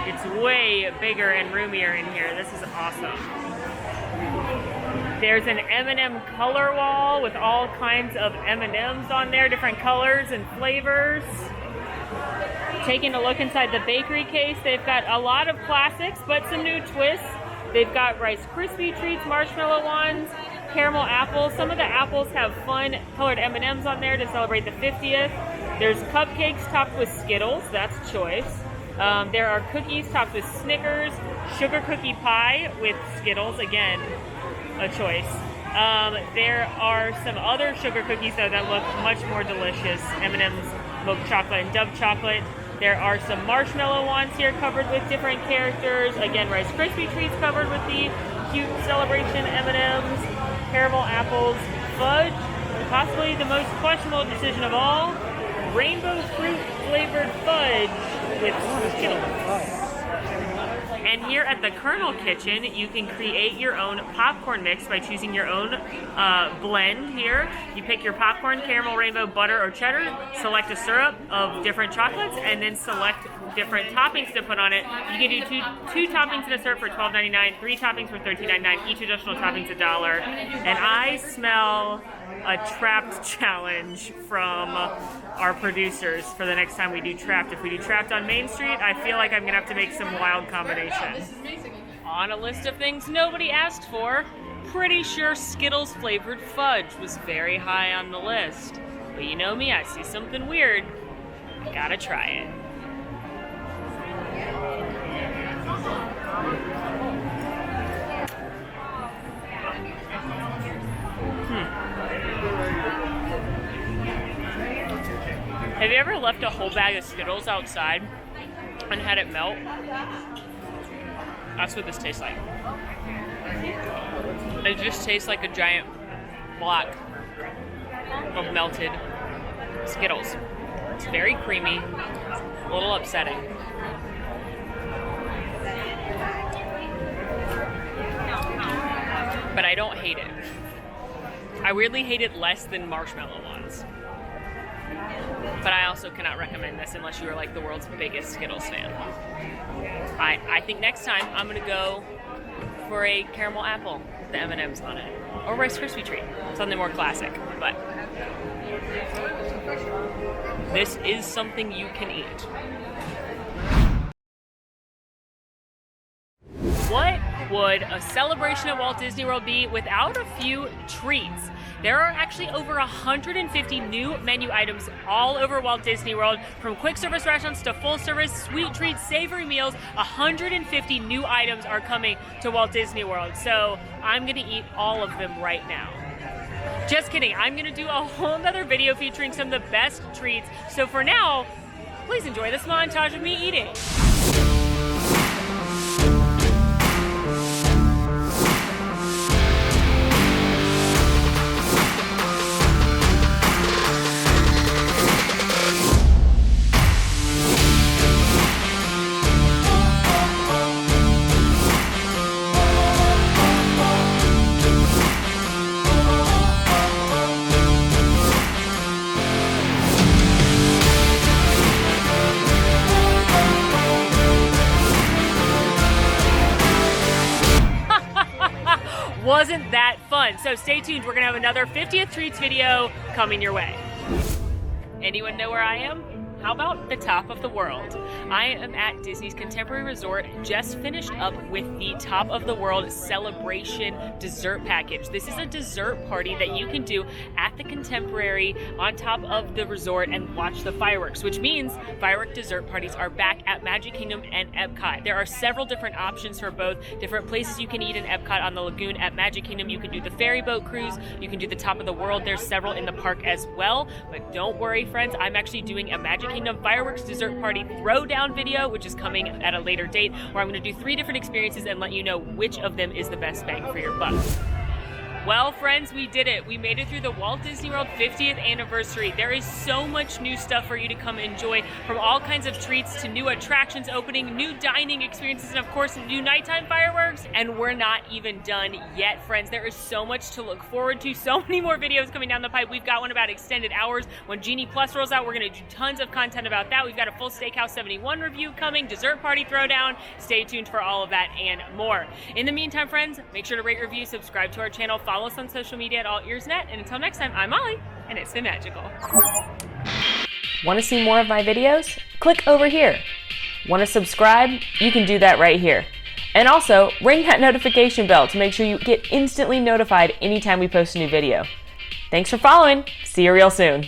It's way bigger and roomier in here. This is awesome. There's an M&M color wall with all kinds of M&Ms on there, different colors and flavors. Taking a look inside the bakery case, they've got a lot of classics, but some new twists. They've got Rice Krispie treats, marshmallow ones, caramel apples. Some of the apples have fun colored M&Ms on there to celebrate the 50th. There's cupcakes topped with Skittles, that's a choice. There are cookies topped with Snickers, sugar cookie pie with Skittles, again, a choice. There are some other sugar cookies though that look much more delicious. M&M's milk chocolate and Dove chocolate. There are some marshmallow ones here covered with different characters. Again, Rice Krispie treats covered with the cute celebration M&Ms, caramel apples, fudge, and possibly the most questionable decision of all, rainbow fruit flavored fudge with Skittles. And here at the Colonel Kitchen, you can create your own popcorn mix by choosing your own blend here. You pick your popcorn, caramel, rainbow, butter, or cheddar, select a syrup of different chocolates, and then select different toppings to put on it. You can do two toppings in a syrup for $12.99, 3 toppings for $13.99, each additional topping's $1. And I smell a Trapped challenge from our producers for the next time we do Trapped. If we do Trapped on Main Street, I feel like I'm going to have to make some wild combinations. On a list of things nobody asked for, pretty sure Skittles flavored fudge was very high on the list. But you know me, I see something weird, I gotta try it. Have you ever left a whole bag of Skittles outside and had it melt? That's what this tastes like. It just tastes like a giant block of melted Skittles. It's very creamy, a little upsetting. But I don't hate it. I weirdly hate it less than marshmallow ones. But I also cannot recommend this unless you are like the world's biggest Skittles fan. I think next time I'm gonna go for a caramel apple with the M&Ms on it, or Rice Krispie treat, something more classic. But this is something you can eat. What would a celebration at Walt Disney World be without a few treats? There are actually over 150 new menu items all over Walt Disney World, from quick service restaurants to full service, sweet treats, savory meals. 150 new items are coming to Walt Disney World, so I'm gonna eat all of them right now. Just kidding, I'm gonna do a whole nother video featuring some of the best treats. So for now, please enjoy this montage of me eating. wasn't that fun. So stay tuned. We're gonna have another 50th Treats video coming your way. Anyone know where I am? How about the top of the world? I am at Disney's Contemporary Resort, just finished up with the Top of the World Celebration dessert package. This is a dessert party that you can do at the Contemporary on top of the resort and watch the fireworks, which means firework dessert parties are back at Magic Kingdom and Epcot. There are several different options for both, different places you can eat in Epcot on the lagoon. At Magic Kingdom, you can do the ferry boat cruise, you can do the Top of the World. There's several in the park as well, but don't worry, friends, I'm actually doing a Magic Kingdom fireworks dessert party throwdown video, which is coming at a later date, where I'm going to do 3 different experiences and let you know which of them is the best bang for your buck. Well, friends, we did it. We made it through the Walt Disney World 50th anniversary. There is so much new stuff for you to come enjoy, from all kinds of treats to new attractions opening, new dining experiences, and of course, new nighttime fireworks. And we're not even done yet, friends. There is so much to look forward to. So many more videos coming down the pipe. We've got one about extended hours. When Genie Plus rolls out, we're going to do tons of content about that. We've got a full Steakhouse 71 review coming, dessert party throwdown. Stay tuned for all of that and more. In the meantime, friends, make sure to rate, review, subscribe to our channel, follow us on social media at AllEars.net, and until next time, I'm Molly, and it's been magical. Want to see more of my videos? Click over here. Want to subscribe? You can do that right here. And also, ring that notification bell to make sure you get instantly notified anytime we post a new video. Thanks for following. See you real soon.